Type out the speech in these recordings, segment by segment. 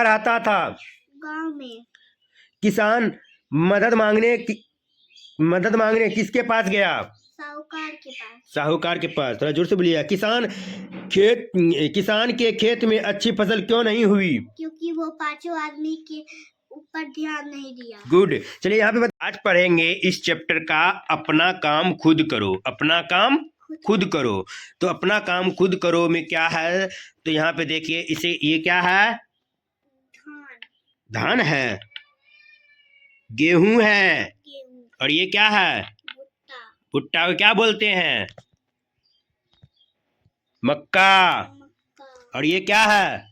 कहाँ रहता था? गांव में। किसान मदद मांगने किसके पास गया? साहूकार के पास। साहूकार के पास। थोड़ा जोर से बोलिए। किसान के खेत में अच्छी फसल क्यों नहीं हुई? क्योंकि वो पांचों आदमी के ऊपर ध्यान नहीं दिया। गुड। चलिए यहाँ पे आज पढ़ेंगे इस चैप्टर का अपना काम खुद करो। अपना काम खुद करो। तो अपना काम खुद करो में क्या है? तो यहाँ पे देखिए, इसे ये क्या है? धान है, गेहूं है, और ये क्या है? भुट्टा को क्या बोलते हैं? मक्का। और ये क्या है?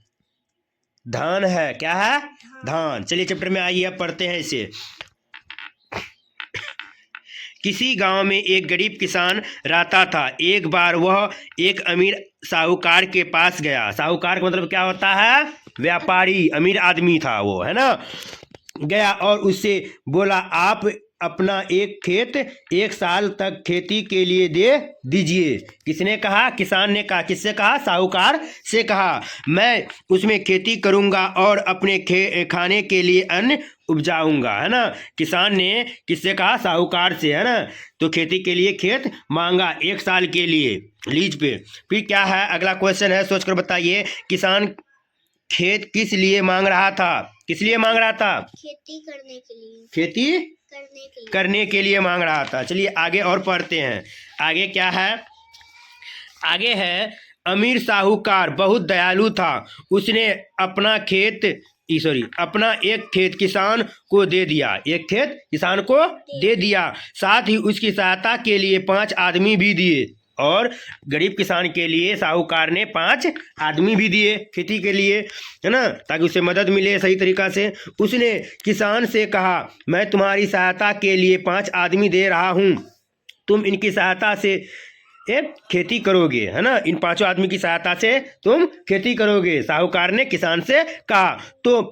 धान है। क्या है? धान। चलिए चैप्टर में आइए, अब पढ़ते हैं इसे। किसी गांव में एक गरीब किसान रहता था। एक बार वह एक अमीर साहूकार के पास गया। साहूकार का मतलब क्या होता है? व्यापारी, अमीर आदमी था वो, है ना। गया और उससे बोला, आप अपना एक खेत 1 साल तक खेती के लिए दे दीजिए। किसने कहा? किसान ने कहा। किससे कहा? साहूकार से कहा। मैं उसमें खेती करूंगा और अपने खाने के लिए अन्न उपजाऊंगा, है ना। किसान ने किससे कहा? साहूकार से, है ना। तो खेती के लिए खेत मांगा 1 साल के लिए लीज पे। फिर क्या है अगला क्वेश्चन है, सोचकर बताइए। किसान खेत किस लिए मांग रहा था? किस लिए मांग रहा था? खेती करने के लिए। खेती करने के लिए मांग रहा था। चलिए आगे और पढ़ते हैं। आगे क्या है? आगे है, अमीर साहूकार बहुत दयालु था। उसने अपना एक खेत किसान को दे दिया। एक खेत किसान को दे दिया। साथ ही उसकी सहायता के लिए 5 आदमी भी दिए। और गरीब किसान के लिए साहूकार ने 5 आदमी भी दिए खेती के लिए, है ना, ताकि उसे मदद मिले सही तरीका से। उसने किसान से कहा, मैं तुम्हारी सहायता के लिए 5 आदमी दे रहा हूँ। तुम इनकी सहायता से खेती करोगे, है ना। इन 5 आदमी की सहायता से तुम खेती करोगे। साहूकार ने किसान से कहा, तो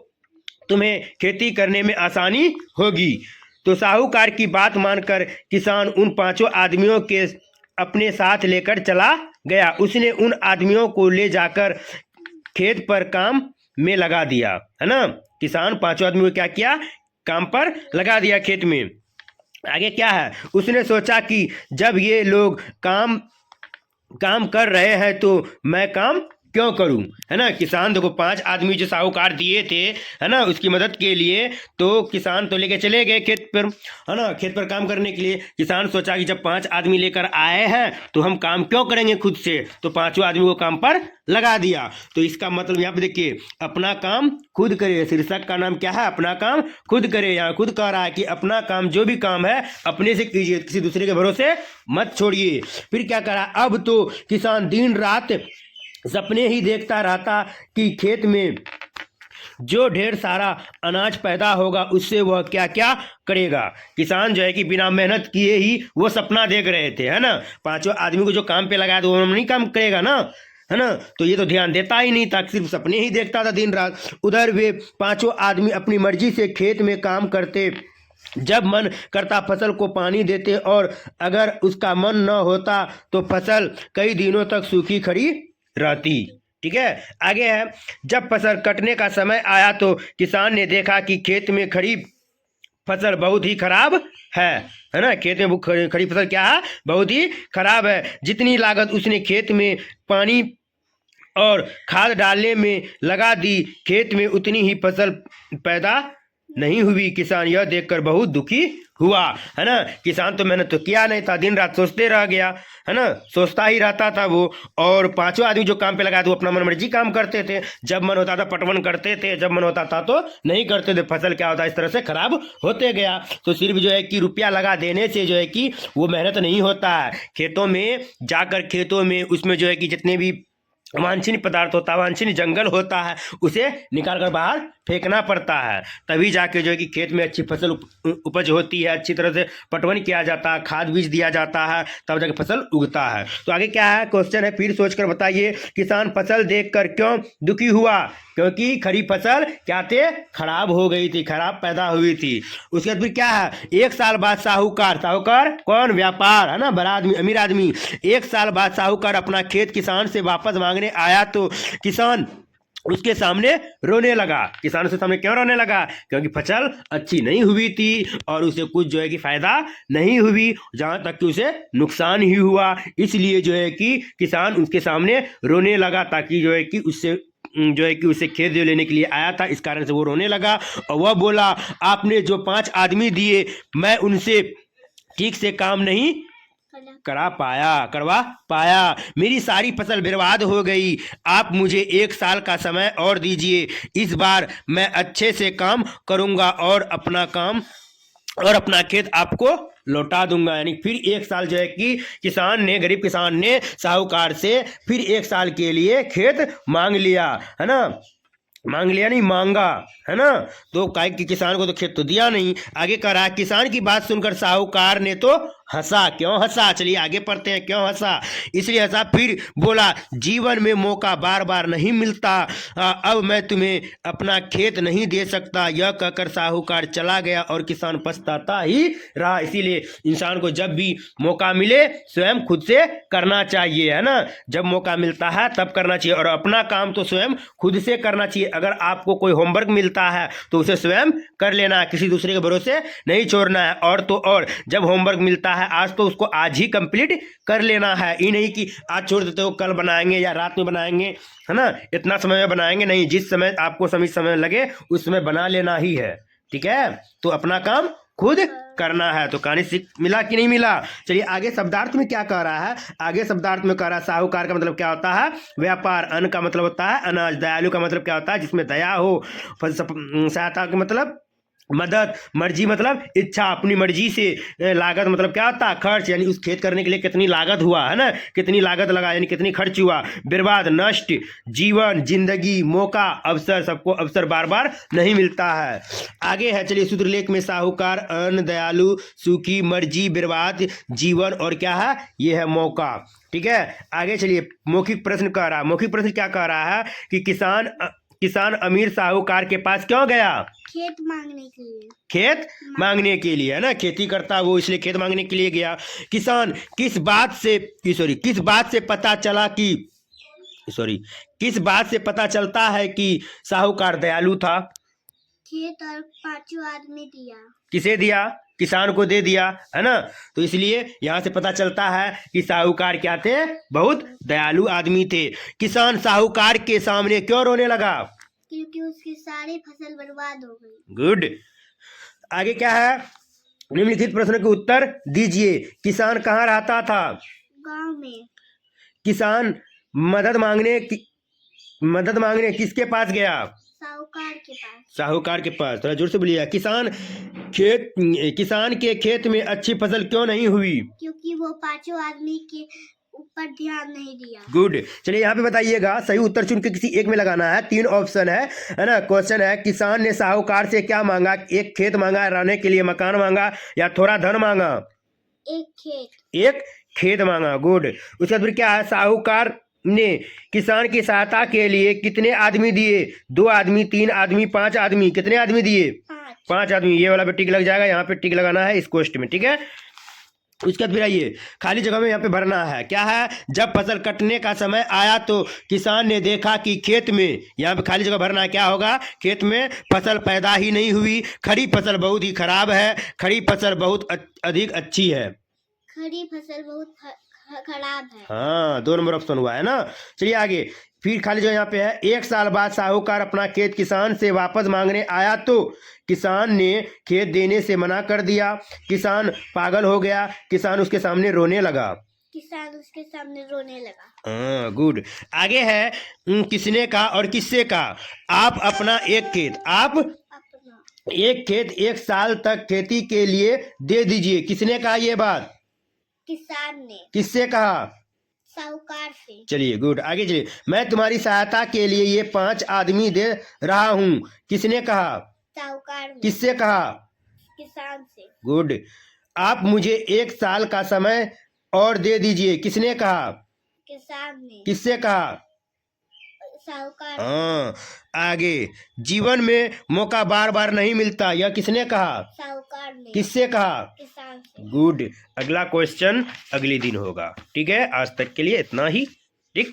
तुम्हें खेती करने में आसानी होगी। तो साहूकार की बात मानकर किसान उन 5 आदमियों के अपने साथ लेकर चला गया। उसने उन आदमियों को ले जाकर खेत पर काम में लगा दिया, है ना। किसान 5 आदमियों को क्या किया? काम पर लगा दिया खेत में। आगे क्या है? उसने सोचा कि जब ये लोग काम कर रहे हैं तो मैं काम क्यों करूं, है ना। किसान देखो 5 आदमी जो साहूकार दिए थे, है ना, उसकी मदद के लिए, तो किसान तो लेके चले गए खेत पर, है ना, खेत पर काम करने के लिए। किसान सोचा कि जब 5 आदमी लेकर आए हैं तो हम काम क्यों करेंगे खुद से, तो 5 आदमी को काम पर लगा दिया। तो इसका मतलब यहाँ पे देखिए, अपना काम खुद करे। शीर्षक का नाम क्या है? अपना काम खुद करे। यहाँ खुद कह रहा है कि अपना काम, जो भी काम है अपने से कीजिए, किसी दूसरे के भरोसे मत छोड़िए। फिर क्या करा? अब तो किसान दिन रात सपने ही देखता रहता कि खेत में जो ढेर सारा अनाज पैदा होगा उससे वह क्या क्या करेगा। किसान जो है कि बिना मेहनत किए ही वो सपना देख रहे थे, है ना। 5 आदमी को जो काम पे लगाया तो वो नहीं काम करेगा ना, है ना। तो ये तो ध्यान देता ही नहीं था, सिर्फ सपने ही देखता था दिन रात। उधर वे 5 आदमी अपनी मर्जी से खेत में काम करते। जब मन करता फसल को पानी देते और अगर उसका मन न होता तो फसल कई दिनों तक सूखी खड़ी रहती। ठीक है। आगे है, जब फसल कटने का समय आया तो किसान ने देखा कि खेत में खड़ी फसल बहुत ही खराब है ना। खेत में खड़ी फसल क्या है? बहुत ही खराब है। जितनी लागत उसने खेत में पानी और खाद डालने में लगा दी, खेत में उतनी ही फसल पैदा नहीं हुई। किसान यह देखकर बहुत दुखी हुआ, है ना। किसान तो मेहनत तो किया नहीं था, दिन रात सोचते रह गया, है ना, सोचता ही रहता था वो। और 5 आदमी जो काम पे लगा तो अपना मन मर्जी काम करते थे। जब मन होता था पटवन करते थे, जब मन होता था तो नहीं करते थे। फसल क्या होता है? इस तरह से खराब होते गया। तो सिर्फ जो है कि रुपया लगा देने से जो है कि वो मेहनत नहीं होता है। खेतों में जाकर, खेतों में उसमें जो है कि जितने भी वांछनीय पदार्थ होता है, वांछनीय जंगल होता है, उसे निकाल कर बाहर फेंकना पड़ता है। तभी जाके जो है कि खेत में अच्छी फसल उपज होती है, अच्छी तरह से पटवन किया जाता है, खाद बीज दिया जाता है, तब जाके फसल उगता है। तो आगे क्या है क्वेश्चन है, फिर सोचकर बताइए। किसान फसल देखकर क्यों दुखी हुआ? क्योंकि खड़ी फसल क्या थे? खराब हो गई थी, खराब पैदा हुई थी। उसके बाद फिर क्या है? 1 साल बाद साहूकार कौन? व्यापार, है ना, बड़ा आदमी, अमीर आदमी। 1 साल बाद साहूकार अपना खेत किसान से वापस मांगने आया तो किसान उसके सामने रोने लगा। किसान उसके सामने क्यों रोने लगा? क्योंकि फसल अच्छी नहीं हुई थी और उसे कुछ जो है कि फायदा नहीं हुई, जहां तक कि उसे नुकसान ही हुआ। इसलिए जो है कि किसान उसके सामने रोने लगा, ताकि जो है कि उसे खेत जो लेने के लिए आया था, इस कारण से वो रोने लगा। और वह बोला, आपने जो 5 आदमी दिए, मैं उनसे ठीक से काम नहीं करवा पाया, मेरी सारी फसल बर्बाद हो गई। आप मुझे 1 साल का समय और दीजिए, इस बार मैं अच्छे से काम करूंगा और अपना खेत आपको लौटा दूंगा। यानी फिर 1 साल जो है कि गरीब किसान ने साहूकार से फिर 1 साल के लिए खेत मांग लिया, है ना। मांग लिया नहीं, मांगा, है ना। तो काय कि किसान को तो खेत तो दिया नहीं। आगे कह रहा है, किसान की बात सुनकर साहूकार ने तो हंसा। क्यों हंसा? चलिए आगे पढ़ते हैं क्यों हंसा। इसलिए हंसा, फिर बोला, जीवन में मौका बार बार नहीं मिलता, अब मैं तुम्हें अपना खेत नहीं दे सकता। यह कहकर साहूकार चला गया और किसान पछताता ही रहा। इसीलिए इंसान को जब भी मौका मिले स्वयं खुद से करना चाहिए, है ना। जब मौका मिलता है तब करना चाहिए, और अपना काम तो स्वयं खुद से करना चाहिए। अगर आपको कोई होमवर्क मिलता है तो उसे स्वयं कर लेना है, किसी दूसरे के भरोसे नहीं छोड़ना है। और तो और जब होमवर्क मिलता है आज, तो उसको आज ही कंप्लीट कर लेना है। ये नहीं कि आज छोड़ देते हो, कल बनाएंगे या रात में बनाएंगे, है ना, इतना समय में बनाएंगे, नहीं। जिस समय आपको समय लगे उस समय बना लेना ही है, ठीक है। तो अपना काम खुद करना है। तो कहानी सीख मिला कि नहीं मिला? चलिए आगे शब्दार्थ में क्या कह रहा है। आगे शब्दार्थ में कह रहा है, साहूकार का मतलब क्या होता है? व्यापार। अन्न का मतलब होता है अनाज। दयालु का मतलब क्या होता है? जिसमें दया हो। सहायता का मतलब मदद। मर्जी मतलब इच्छा, अपनी मर्जी से। लागत मतलब क्या होता है? खर्च, यानी उस खेत करने के लिए कितनी लागत हुआ, है ना, कितनी लागत लगा, यानी कितनी खर्च हुआ। बर्बाद, नष्ट। जीवन, जिंदगी, मौका, अवसर। सबको अवसर बार बार नहीं मिलता है। आगे है, चलिए सूत्रलेख में साहूकार, अन्न, दयालु, सुखी, मर्जी, बर्बाद, जीवन, और क्या है? ये है मौका, ठीक है। आगे चलिए, मौखिक प्रश्न कह रहा है। मौखिक प्रश्न क्या कह रहा है कि किसान अमीर साहूकार के पास क्यों गया? खेत मांगने के लिए। खेत मांगने के लिए, है ना। खेती करता वो, इसलिए खेत मांगने के लिए गया। किसान किस बात से पता चला कि किस बात से पता चलता है कि साहूकार दयालु था? खेत और 5 आदमी दिया। किसे दिया? किसान को दे दिया, है ना। तो इसलिए यहाँ से पता चलता है कि साहूकार क्या थे? बहुत दयालु आदमी थे। किसान साहूकार के सामने क्यों रोने लगा? क्योंकि उसकी सारी फसल बर्बाद हो गई। गुड। आगे क्या है? निम्नलिखित प्रश्नों के उत्तर दीजिए। किसान कहाँ रहता था? गांव में। किसान मदद मांगने किसके पास गया? साहूकार के पास। थोड़ा जोर से बोलिए। किसान के खेत में अच्छी फसल क्यों नहीं हुई? क्योंकि वो 5 आदमी के ऊपर ध्यान नहीं दिया। गुड। चलिए यहाँ पे बताइएगा, सही उत्तर चुन के किसी एक में लगाना है। 3 ऑप्शन है ना। क्वेश्चन है, किसान ने साहूकार से क्या मांगा? एक खेत मांगा, रहने के लिए मकान मांगा, या थोड़ा धन मांगा? एक खेत मांगा। गुड। उसके बाद फिर क्या है? साहूकार ने किसान की सहायता के लिए कितने आदमी दिए? 2 आदमी, 3 आदमी, 5 आदमी? कितने आदमी दिए? 5 आदमी। ये वाला पे टिक लग जाएगा, यहाँ पे टिक लगाना है इस क्वेश्चन में, ठीक है। उसके बाद फिर आइए, खाली जगह में यहाँ पे भरना है। क्या है? जब फसल कटने का समय आया तो किसान ने देखा कि खेत में, यहाँ पे खाली जगह भरना है। क्या होगा? खेत में फसल पैदा ही नहीं हुई। खड़ी फसल बहुत ही खराब है, खड़ी फसल बहुत अधिक अच्छी है। खड़ी फसल बहुत खराब है। हाँ, 2 नंबर ऑप्शन हुआ, है ना। चलिए आगे, फिर खाली जो यहाँ पे है, 1 साल बाद साहूकार अपना खेत किसान से वापस मांगने आया तो किसान ने खेत देने से मना कर दिया। किसान पागल हो गया। किसान उसके सामने रोने लगा। हाँ, गुड। आगे है, किसने कहा और किससे कहा? आप अपना एक खेत 1 साल तक खेती के लिए दे दीजिए। किसने कहा ये बात? किसान ने। किससे कहा? साहूकार से। चलिए गुड। आगे चलिए, मैं तुम्हारी सहायता के लिए ये 5 आदमी दे रहा हूँ। किसने कहा? साहूकार ने। किससे कहा? किसान से। गुड। आप मुझे 1 साल का समय और दे दीजिए। किसने कहा? किसान ने। किससे कहा? साहूकार। हाँ। आगे, जीवन में मौका बार बार नहीं मिलता, यह किसने कहा? साहूकार ने। किससे कहा? किसान से। गुड। अगला क्वेश्चन अगले दिन होगा, ठीक है। आज तक के लिए इतना ही, ठीक।